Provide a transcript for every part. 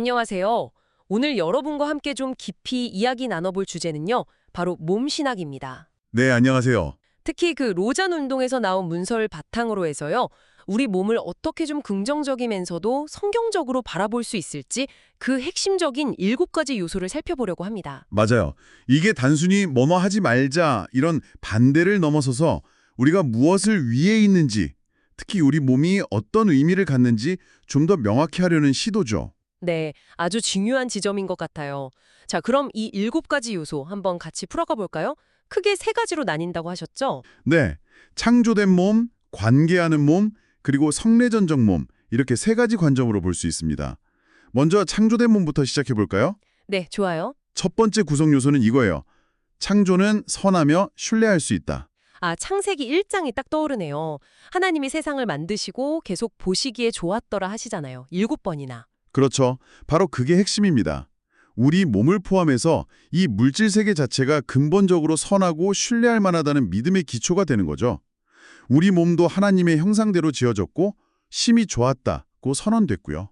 안녕하세요. 오늘 여러분과 함께 좀 깊이 이야기 나눠볼 주제는요. 바로 몸신학입니다. 네, 안녕하세요. 특히 그 로잔 운동에서 나온 문서를 바탕으로 해서요. 우리 몸을 어떻게 좀 긍정적이면서도 성경적으로 바라볼 수 있을지 그 핵심적인 7가지 요소를 살펴보려고 합니다. 맞아요. 이게 단순히 뭐뭐 하지 말자 이런 반대를 넘어서서 우리가 무엇을 위해 있는지, 특히 우리 몸이 어떤 의미를 갖는지 좀 더 명확히 하려는 시도죠. 네, 아주 중요한 지점인 것 같아요. 자, 그럼 이 7가지 요소 한번 같이 풀어가 볼까요? 크게 3가지로 나뉜다고 하셨죠? 네, 창조된 몸, 관계하는 몸, 그리고 성례전적 몸 이렇게 3가지 관점으로 볼 수 있습니다. 먼저 창조된 몸부터 시작해 볼까요? 네, 좋아요. 첫 번째 구성 요소는 이거예요. 창조는 선하며 신뢰할 수 있다. 아, 창세기 1장이 딱 떠오르네요. 하나님이 세상을 만드시고 계속 보시기에 좋았더라 하시잖아요. 7번이나. 그렇죠. 바로 그게 핵심입니다. 우리 몸을 포함해서 이 물질 세계 자체가 근본적으로 선하고 신뢰할 만하다는 믿음의 기초가 되는 거죠. 우리 몸도 하나님의 형상대로 지어졌고 심히 좋았다고 선언됐고요.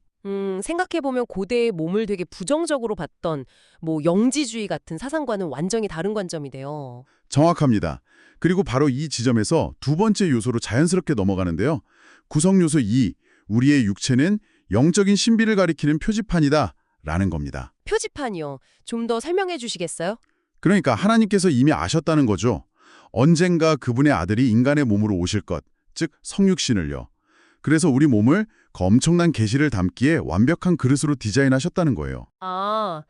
생각해보면 고대의 몸을 되게 부정적으로 봤던 영지주의 같은 사상과는 완전히 다른 관점이돼요. 정확합니다. 그리고 바로 이 지점에서 두 번째 요소로 자연스럽게 넘어가는데요. 구성 요소 2, 우리의 육체는 영적인 신비를 가리키는 표지판이다 라는 겁니다. 표지판이요. 좀 더 설명해 주시겠어요? 그러니까 하나님께서 이미 아셨다는 거죠. 언젠가 그분의 아들이 인간의 몸으로 오실 것, 즉 성육신을요. 그래서 우리 몸을 그 엄청난 계시를 담기에 완벽한 그릇으로 디자인하셨다는 거예요. 아,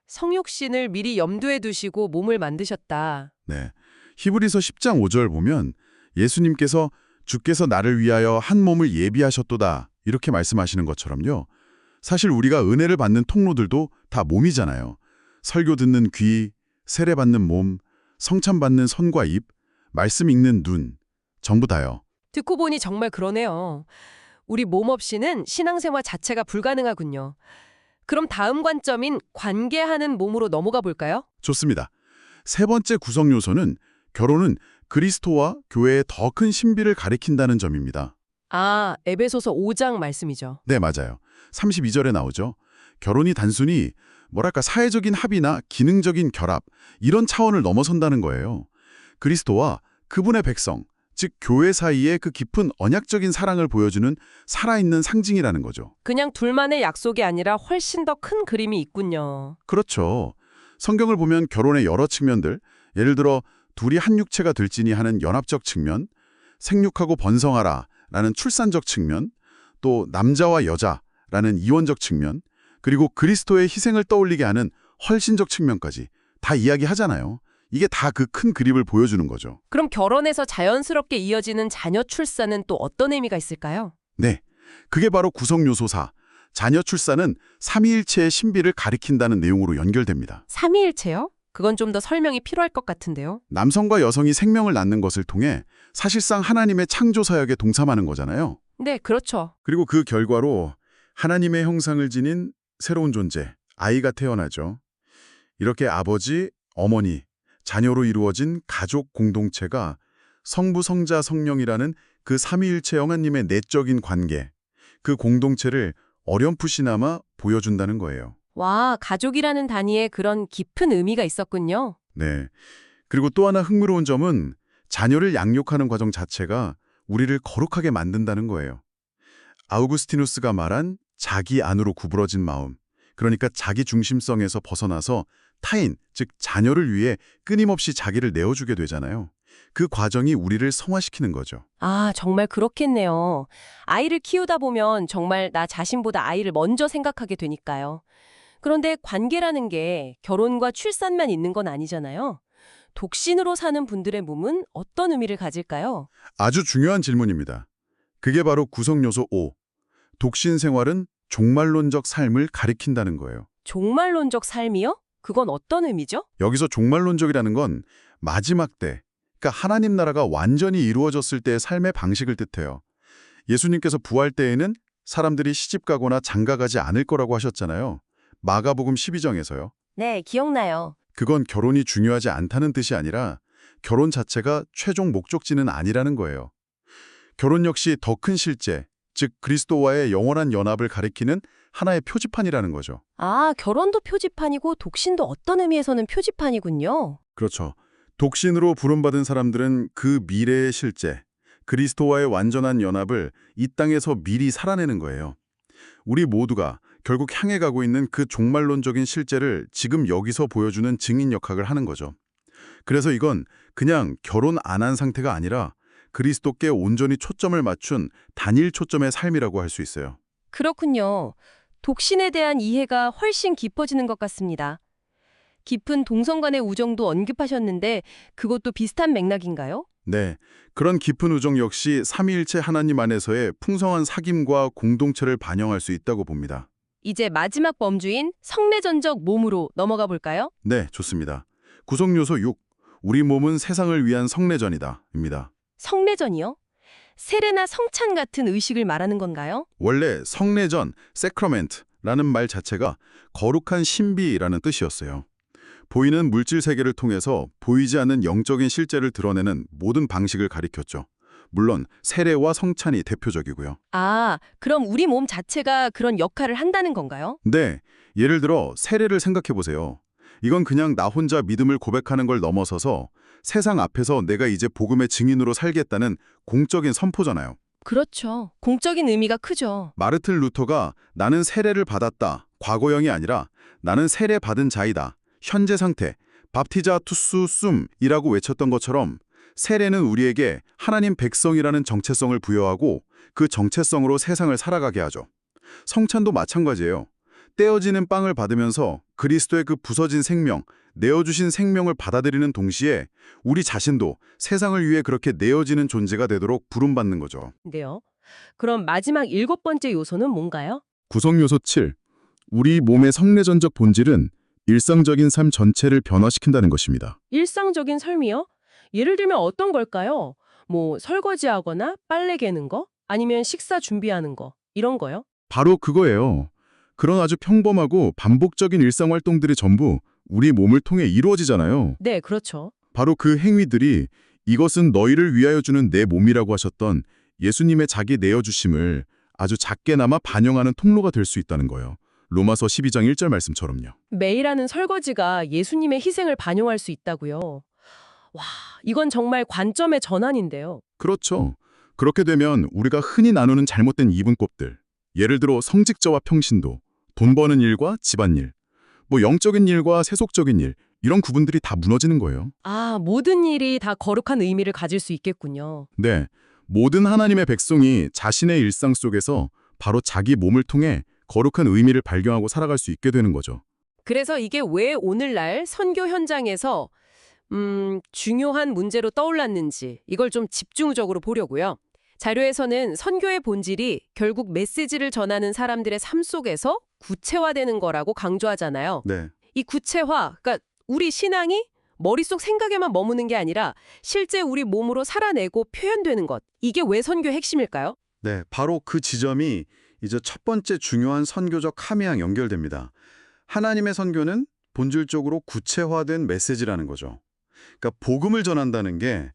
성육신을 미리 염두에 두시고 몸을 만드셨다. 네. 히브리서 10장 5절 보면 예수님께서 주께서 나를 위하여 한 몸을 예비하셨도다 이렇게 말씀하시는 것처럼요. 사실 우리가 은혜를 받는 통로들도 다 몸이잖아요. 설교 듣는 귀, 세례 받는 몸, 성찬 받는 손과 입, 말씀 읽는 눈, 전부 다요. 듣고 보니 정말 그러네요. 우리 몸 없이는 신앙생활 자체가 불가능하군요. 그럼 다음 관점인 관계하는 몸으로 넘어가 볼까요? 좋습니다. 세 번째 구성 요소는 결혼은 그리스도와 교회의 더 큰 신비를 가리킨다는 점입니다. 아, 에베소서 5장 말씀이죠. 네, 맞아요. 32절에 나오죠. 결혼이 단순히 사회적인 합의나 기능적인 결합 이런 차원을 넘어선다는 거예요. 그리스도와 그분의 백성, 즉 교회 사이의 그 깊은 언약적인 사랑을 보여주는 살아있는 상징이라는 거죠. 그냥 둘만의 약속이 아니라 훨씬 더 큰 그림이 있군요. 그렇죠. 성경을 보면 결혼의 여러 측면들, 예를 들어 둘이 한 육체가 될지니 하는 연합적 측면, 생육하고 번성하라 라는 출산적 측면, 또 남자와 여자라는 이원적 측면, 그리고 그리스도의 희생을 떠올리게 하는 헌신적 측면까지 다 이야기하잖아요. 이게 다 그 큰 그림을 보여주는 거죠. 그럼 결혼에서 자연스럽게 이어지는 자녀 출산은 또 어떤 의미가 있을까요? 네, 그게 바로 구성 요소 4. 자녀 출산은 삼위일체의 신비를 가리킨다는 내용으로 연결됩니다. 삼위일체요? 그건 좀 더 설명이 필요할 것 같은데요. 남성과 여성이 생명을 낳는 것을 통해 사실상 하나님의 창조 사역에 동참하는 거잖아요. 네, 그렇죠. 그리고 그 결과로 하나님의 형상을 지닌 새로운 존재, 아이가 태어나죠. 이렇게 아버지, 어머니, 자녀로 이루어진 가족 공동체가 성부, 성자, 성령이라는 그 삼위일체 영하님의 내적인 관계, 그 공동체를 어렴풋이나마 보여준다는 거예요. 와, 가족이라는 단위에 그런 깊은 의미가 있었군요. 네. 그리고 또 하나 흥미로운 점은 자녀를 양육하는 과정 자체가 우리를 거룩하게 만든다는 거예요. 아우구스티누스가 말한 자기 안으로 구부러진 마음, 그러니까 자기 중심성에서 벗어나서 타인, 즉 자녀를 위해 끊임없이 자기를 내어주게 되잖아요. 그 과정이 우리를 성화시키는 거죠. 아, 정말 그렇겠네요. 아이를 키우다 보면 정말 나 자신보다 아이를 먼저 생각하게 되니까요. 그런데 관계라는 게 결혼과 출산만 있는 건 아니잖아요. 독신으로 사는 분들의 몸은 어떤 의미를 가질까요? 아주 중요한 질문입니다. 그게 바로 구성 요소 5. 독신 생활은 종말론적 삶을 가리킨다는 거예요. 종말론적 삶이요? 그건 어떤 의미죠? 여기서 종말론적이라는 건 마지막 때, 그러니까 하나님 나라가 완전히 이루어졌을 때의 삶의 방식을 뜻해요. 예수님께서 부활 때에는 사람들이 시집가거나 장가가지 않을 거라고 하셨잖아요. 마가복음 12장에서요. 네, 기억나요. 그건 결혼이 중요하지 않다는 뜻이 아니라 결혼 자체가 최종 목적지는 아니라는 거예요. 결혼 역시 더 큰 실제, 즉 그리스도와의 영원한 연합을 가리키는 하나의 표지판이라는 거죠. 아, 결혼도 표지판이고 독신도 어떤 의미에서는 표지판이군요. 그렇죠. 독신으로 부름받은 사람들은 그 미래의 실제, 그리스도와의 완전한 연합을 이 땅에서 미리 살아내는 거예요. 우리 모두가 결국 향해 가고 있는 그 종말론적인 실제를 지금 여기서 보여주는 증인 역학을 하는 거죠. 그래서 이건 그냥 결혼 안 한 상태가 아니라 그리스도께 온전히 초점을 맞춘 단일 초점의 삶이라고 할 수 있어요. 그렇군요. 독신에 대한 이해가 훨씬 깊어지는 것 같습니다. 깊은 동성 간의 우정도 언급하셨는데 그것도 비슷한 맥락인가요? 네, 그런 깊은 우정 역시 삼위일체 하나님 안에서의 풍성한 사귐과 공동체를 반영할 수 있다고 봅니다. 이제 마지막 범주인 성례전적 몸으로 넘어가 볼까요? 네, 좋습니다. 구성 요소 6. 우리 몸은 세상을 위한 성례전이다. 입니다. 성례전이요? 세례나 성찬 같은 의식을 말하는 건가요? 원래 성례전, sacrament라는 말 자체가 거룩한 신비라는 뜻이었어요. 보이는 물질 세계를 통해서 보이지 않는 영적인 실제를 드러내는 모든 방식을 가리켰죠. 물론 세례와 성찬이 대표적이고요. 아, 그럼 우리 몸 자체가 그런 역할을 한다는 건가요? 네, 예를 들어 세례를 생각해 보세요. 이건 그냥 나 혼자 믿음을 고백하는 걸 넘어서서 세상 앞에서 내가 이제 복음의 증인으로 살겠다는 공적인 선포잖아요. 그렇죠. 공적인 의미가 크죠. 마르틴 루터가 나는 세례를 받았다, 과거형이 아니라 나는 세례 받은 자이다, 현재 상태, 밥티자 투수 숨이라고 외쳤던 것처럼 세례는 우리에게 하나님 백성이라는 정체성을 부여하고 그 정체성으로 세상을 살아가게 하죠. 성찬도 마찬가지예요. 떼어지는 빵을 받으면서 그리스도의 그 부서진 생명, 내어주신 생명을 받아들이는 동시에 우리 자신도 세상을 위해 그렇게 내어지는 존재가 되도록 부름받는 거죠. 네요. 그럼 마지막 7번째 요소는 뭔가요? 구성 요소 7. 우리 몸의 성례전적 본질은 일상적인 삶 전체를 변화시킨다는 것입니다. 일상적인 삶이요? 예를 들면 어떤 걸까요? 뭐 설거지하거나 빨래 개는 거? 아니면 식사 준비하는 거? 이런 거요? 바로 그거예요. 그런 아주 평범하고 반복적인 일상 활동들이 전부 우리 몸을 통해 이루어지잖아요. 네, 그렇죠. 바로 그 행위들이 이것은 너희를 위하여 주는 내 몸이라고 하셨던 예수님의 자기 내어주심을 아주 작게나마 반영하는 통로가 될 수 있다는 거예요. 로마서 12장 1절 말씀처럼요. 매일 하는 설거지가 예수님의 희생을 반영할 수 있다고요. 와, 이건 정말 관점의 전환인데요. 그렇죠. 그렇게 되면 우리가 흔히 나누는 잘못된 이분법들, 예를 들어 성직자와 평신도, 돈 버는 일과 집안일, 뭐 영적인 일과 세속적인 일, 이런 구분들이 다 무너지는 거예요. 아, 모든 일이 다 거룩한 의미를 가질 수 있겠군요. 네, 모든 하나님의 백성이 자신의 일상 속에서 바로 자기 몸을 통해 거룩한 의미를 발견하고 살아갈 수 있게 되는 거죠. 그래서 이게 왜 오늘날 선교 현장에서 중요한 문제로 떠올랐는지 이걸 좀 집중적으로 보려고요. 자료에서는 선교의 본질이 결국 메시지를 전하는 사람들의 삶 속에서 구체화되는 거라고 강조하잖아요. 네. 이 구체화, 그러니까 우리 신앙이 머릿속 생각에만 머무는 게 아니라 실제 우리 몸으로 살아내고 표현되는 것. 이게 왜 선교의 핵심일까요? 네, 바로 그 지점이 이제 첫 번째 중요한 선교적 함의랑 연결됩니다. 하나님의 선교는 본질적으로 구체화된 메시지라는 거죠. 그러니까 복음을 전한다는 게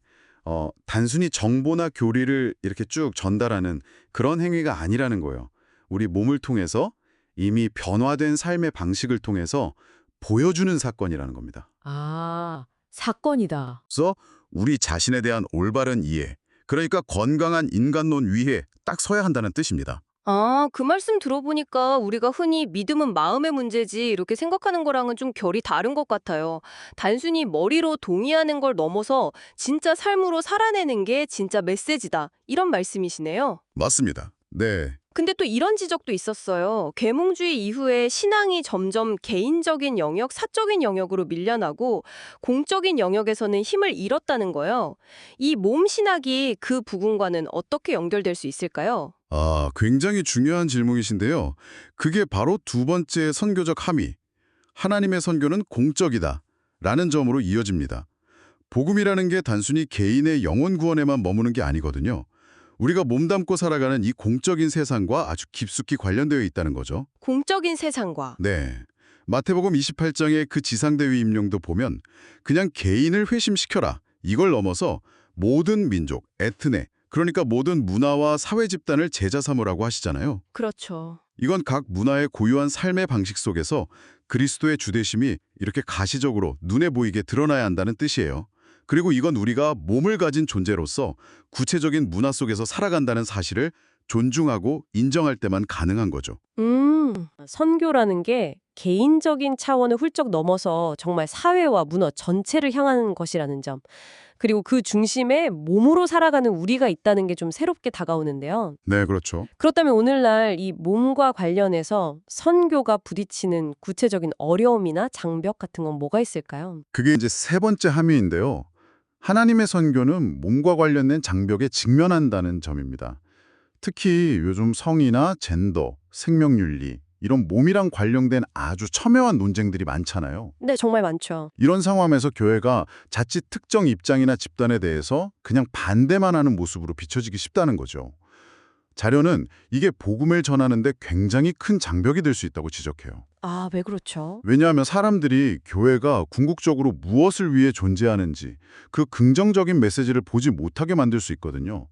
단순히 정보나 교리를 이렇게 쭉 전달하는 그런 행위가 아니라는 거예요. 우리 몸을 통해서 이미 변화된 삶의 방식을 통해서 보여주는 사건이라는 겁니다. 아, 사건이다. 그래서 우리 자신에 대한 올바른 이해, 그러니까 건강한 인간론 위에 딱 서야 한다는 뜻입니다. 아, 그 말씀 들어보니까 우리가 흔히 믿음은 마음의 문제지 이렇게 생각하는 거랑은 좀 결이 다른 것 같아요. 단순히 머리로 동의하는 걸 넘어서 진짜 삶으로 살아내는 게 진짜 메시지다. 이런 말씀이시네요. 맞습니다. 네. 근데 또 이런 지적도 있었어요. 계몽주의 이후에 신앙이 점점 개인적인 영역, 사적인 영역으로 밀려나고 공적인 영역에서는 힘을 잃었다는 거예요. 이 몸 신학이 그 부분과는 어떻게 연결될 수 있을까요? 아, 굉장히 중요한 질문이신데요. 그게 바로 두 번째 선교적 함의, 하나님의 선교는 공적이다 라는 점으로 이어집니다. 복음이라는 게 단순히 개인의 영혼 구원에만 머무는 게 아니거든요. 우리가 몸담고 살아가는 이 공적인 세상과 아주 깊숙이 관련되어 있다는 거죠. 공적인 세상과. 네. 마태복음 28장의 그 지상대위 임명도 보면 그냥 개인을 회심시켜라 이걸 넘어서 모든 민족, 에트네, 그러니까 모든 문화와 사회 집단을 제자 삼으라고 하시잖아요. 그렇죠. 이건 각 문화의 고유한 삶의 방식 속에서 그리스도의 주대심이 이렇게 가시적으로 눈에 보이게 드러나야 한다는 뜻이에요. 그리고 이건 우리가 몸을 가진 존재로서 구체적인 문화 속에서 살아간다는 사실을 존중하고 인정할 때만 가능한 거죠. 선교라는 게 개인적인 차원을 훌쩍 넘어서 정말 사회와 문화 전체를 향하는 것이라는 점. 그리고 그 중심에 몸으로 살아가는 우리가 있다는 게 좀 새롭게 다가오는데요. 네, 그렇죠. 그렇다면 오늘날 이 몸과 관련해서 선교가 부딪히는 구체적인 어려움이나 장벽 같은 건 뭐가 있을까요? 그게 이제 세 번째 함의인데요. 하나님의 선교는 몸과 관련된 장벽에 직면한다는 점입니다. 특히 요즘 성이나 젠더, 생명윤리 이런 몸이랑 관련된 아주 첨예한 논쟁들이 많잖아요. 네, 정말 많죠. 이런 상황에서 교회가 자칫 특정 입장이나 집단에 대해서 그냥 반대만 하는 모습으로 비춰지기 쉽다는 거죠. 자료는 이게 복음을 전하는데 굉장히 큰 장벽이 될 수 있다고 지적해요. 아, 왜 그렇죠? 왜냐하면 사람들이 교회가 궁극적으로 무엇을 위해 존재하는지 그 긍정적인 메시지를 보지 못하게 만들 수 있거든요.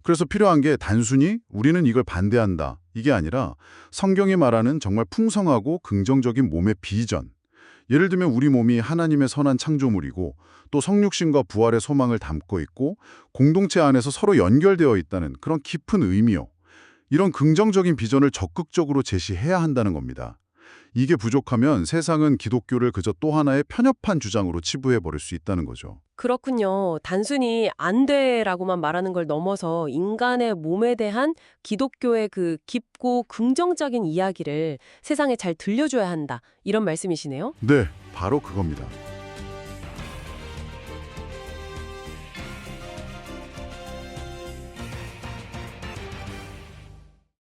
그래서 필요한 게 단순히 우리는 이걸 반대한다 이게 아니라 성경이 말하는 정말 풍성하고 긍정적인 몸의 비전. 예를 들면 우리 몸이 하나님의 선한 창조물이고 또 성육신과 부활의 소망을 담고 있고 공동체 안에서 서로 연결되어 있다는 그런 깊은 의미요. 이런 긍정적인 비전을 적극적으로 제시해야 한다는 겁니다. 이게 부족하면 세상은 기독교를 그저 또 하나의 편협한 주장으로 치부해버릴 수 있다는 거죠. 그렇군요. 단순히 안 돼라고만 말하는 걸 넘어서 인간의 몸에 대한 기독교의 그 깊고 긍정적인 이야기를 세상에 잘 들려줘야 한다. 이런 말씀이시네요. 네, 바로 그겁니다.